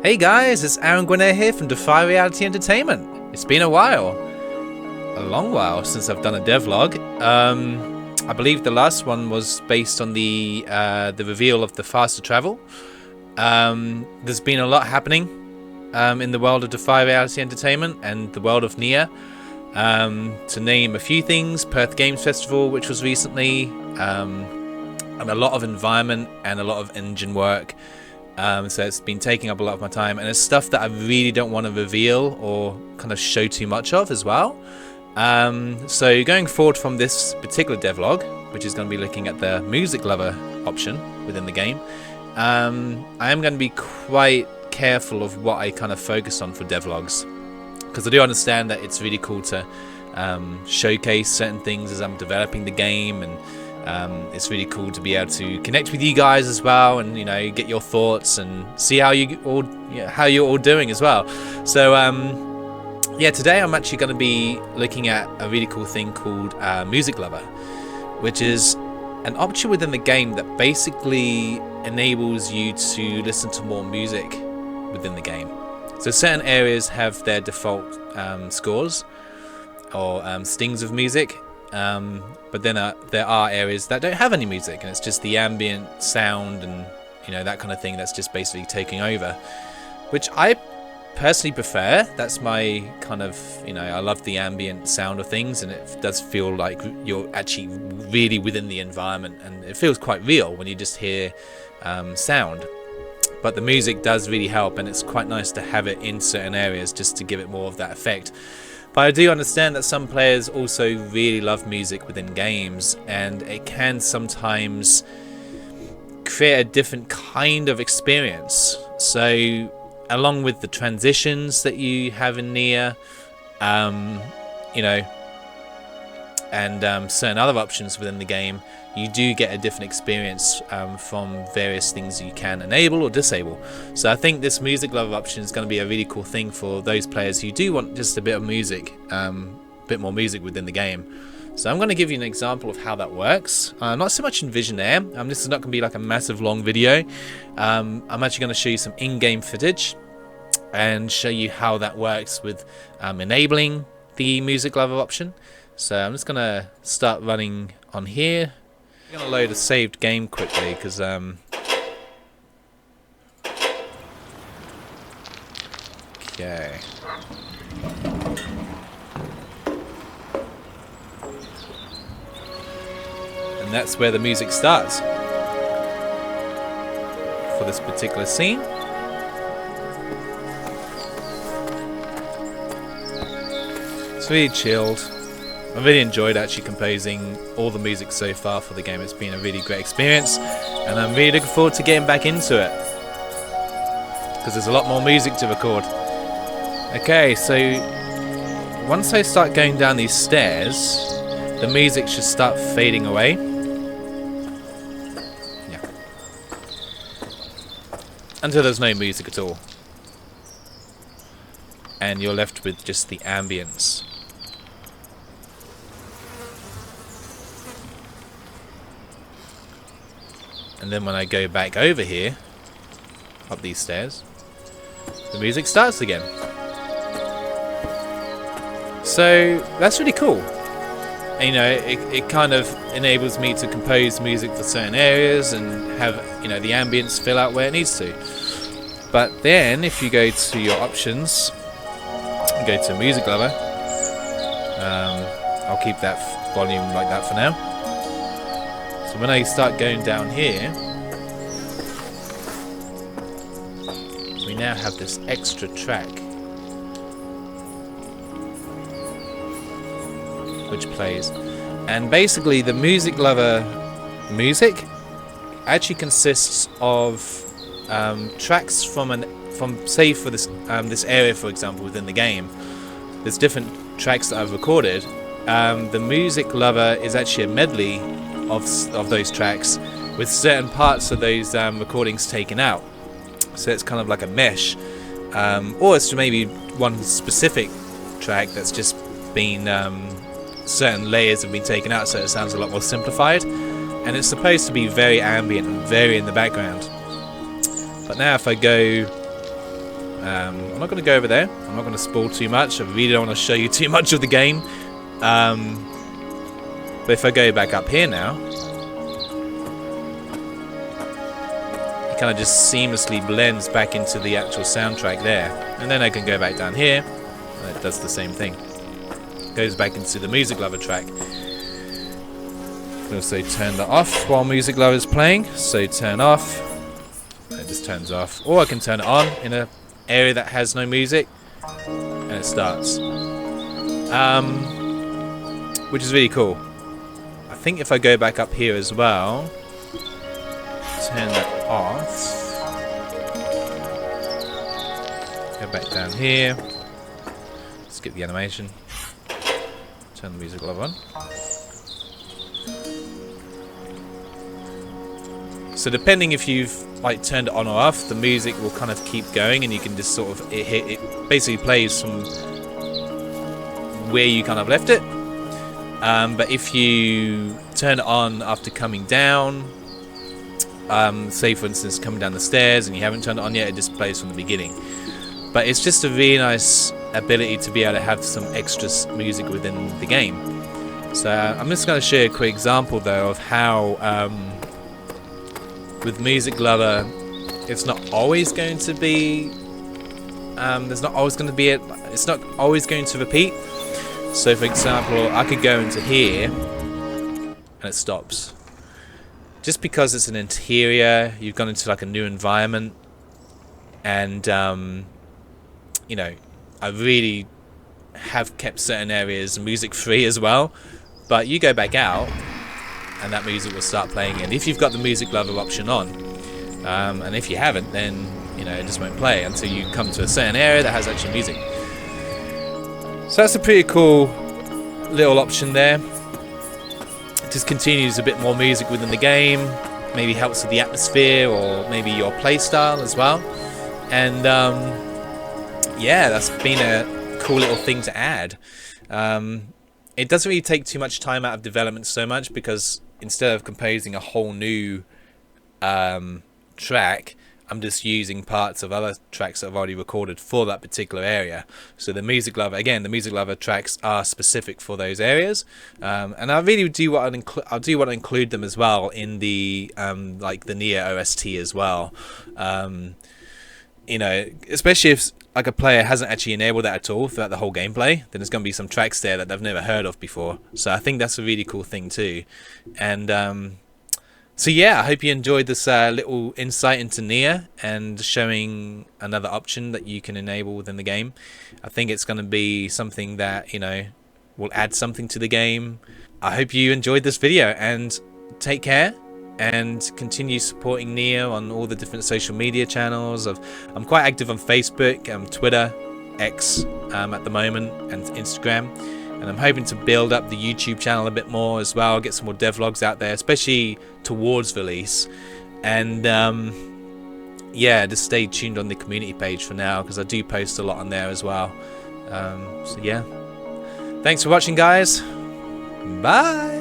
Hey guys, it's Aaron Gwinnett here from Defy Reality Entertainment. It's been a while, a long while since I've done a devlog. I believe the last one was based on the reveal of the faster travel. There's been a lot happening in the world of Defy Reality Entertainment and the world of Neyyah. To name a few things, Perth Games Festival, which was recently, and a lot of environment and a lot of engine work. So it's been taking up a lot of my time, and it's stuff that I really don't want to reveal or kind of show too much of as well. So going forward from this particular devlog, which is going to be looking at the music lover option within the game, I am going to be quite careful of what I kind of focus on for devlogs, because I do understand that it's really cool to showcase certain things as I'm developing the game, and it's really cool to be able to connect with you guys as well, and get your thoughts and see how you're all doing as well. So yeah, today I'm actually going to be looking at a really cool thing called Music Lover, which is an option within the game that basically enables you to listen to more music within the game. So certain areas have their default scores or stings of music. But then there are areas that don't have any music, and it's just the ambient sound and that kind of thing that's just basically taking over, which I personally prefer. That's my kind of I love the ambient sound of things, and it does feel like you're actually really within the environment, and it feels quite real when you just hear sound. But the music does really help, and it's quite nice to have it in certain areas just to give it more of that effect. But I do understand that some players also really love music within games, and it can sometimes create a different kind of experience. So along with the transitions that you have in Neyyah, and certain other options within the game, you do get a different experience from various things you can enable or disable. So I think this music lover option is going to be a really cool thing for those players who do want just a bit of music, bit more music within the game. So I'm going to give you an example of how that works. Not so much in Visionaire. This is not going to be like a massive long video. I'm actually going to show you some in-game footage and show you how that works with enabling the music lover option. So I'm just going to start running on here. I'm going to load a saved game quickly because okay. And that's where the music starts for this particular scene. It's really chilled. I've really enjoyed actually composing all the music so far for the game. It's been a really great experience, and I'm really looking forward to getting back into it, because there's a lot more music to record. Okay, so once I start going down these stairs, the music should start fading away. Yeah. Until there's no music at all. And you're left with just the ambience. And then when I go back over here, up these stairs, the music starts again. So that's really cool. And, it kind of enables me to compose music for certain areas and have the ambience fill out where it needs to. But then if you go to your options, go to Music Lover, I'll keep that volume like that for now. So when I start going down here, we now have this extra track which plays, and basically the Music Lover music actually consists of tracks from say for this area, for example, within the game. There's different tracks that I've recorded. The Music Lover is actually a medley of those tracks with certain parts of those recordings taken out. So it's kind of like a mesh, or it's maybe one specific track that's just been certain layers have been taken out, so it sounds a lot more simplified, and it's supposed to be very ambient and very in the background. But now if I go I'm not going to go over there. I'm not going to spoil too much. I really don't want to show you too much of the game. But if I go back up here now, it kind of just seamlessly blends back into the actual soundtrack there. And then I can go back down here, and it does the same thing. Goes back into the Music Lover track. Can also turn that off while Music Lover is playing. So turn off, and it just turns off. Or I can turn it on in an area that has no music, and it starts. Which is really cool. I think if I go back up here as well, turn that off. Go back down here. Skip the animation. Turn the Music Lover on. So depending if you've like turned it on or off, the music will kind of keep going, and you can just sort of it basically plays from where you kind of left it. But if you turn it on after coming down, say for instance coming down the stairs and you haven't turned it on yet, it just plays from the beginning. But it's just a really nice ability to be able to have some extra music within the game. So I'm just going to share a quick example though of how with Music Lover it's not always going to be it's not always going to repeat. So for example, I could go into here and it stops. Just because it's an interior, you've gone into like a new environment, and you know, I really have kept certain areas music free as well. But you go back out and that music will start playing again if you've got the Music Lover option on. And if you haven't, then you know, it just won't play until you come to a certain area that has actual music. So that's a pretty cool little option there. It just continues a bit more music within the game, maybe helps with the atmosphere or maybe your playstyle as well. And yeah, that's been a cool little thing to add. It doesn't really take too much time out of development so much, because instead of composing a whole new track, I'm just using parts of other tracks that I've already recorded for that particular area. So the Music Lover, again, the Music Lover tracks are specific for those areas, and I really do want to include them as well in the like the Neyyah OST as well. You know, especially if like a player hasn't actually enabled that at all throughout the whole gameplay, then there's going to be some tracks there that they've never heard of before. So I think that's a really cool thing too. And so yeah, I hope you enjoyed this little insight into Neyyah and showing another option that you can enable within the game. I think it's going to be something that, you know, will add something to the game. I hope you enjoyed this video, and take care and continue supporting Neyyah on all the different social media channels. I'm quite active on Facebook, Twitter, X at the moment, and Instagram. And I'm hoping to build up the YouTube channel a bit more as well, get some more devlogs out there, especially towards release. And yeah, just stay tuned on the community page for now, because I do post a lot on there as well. So yeah, thanks for watching, guys. Bye.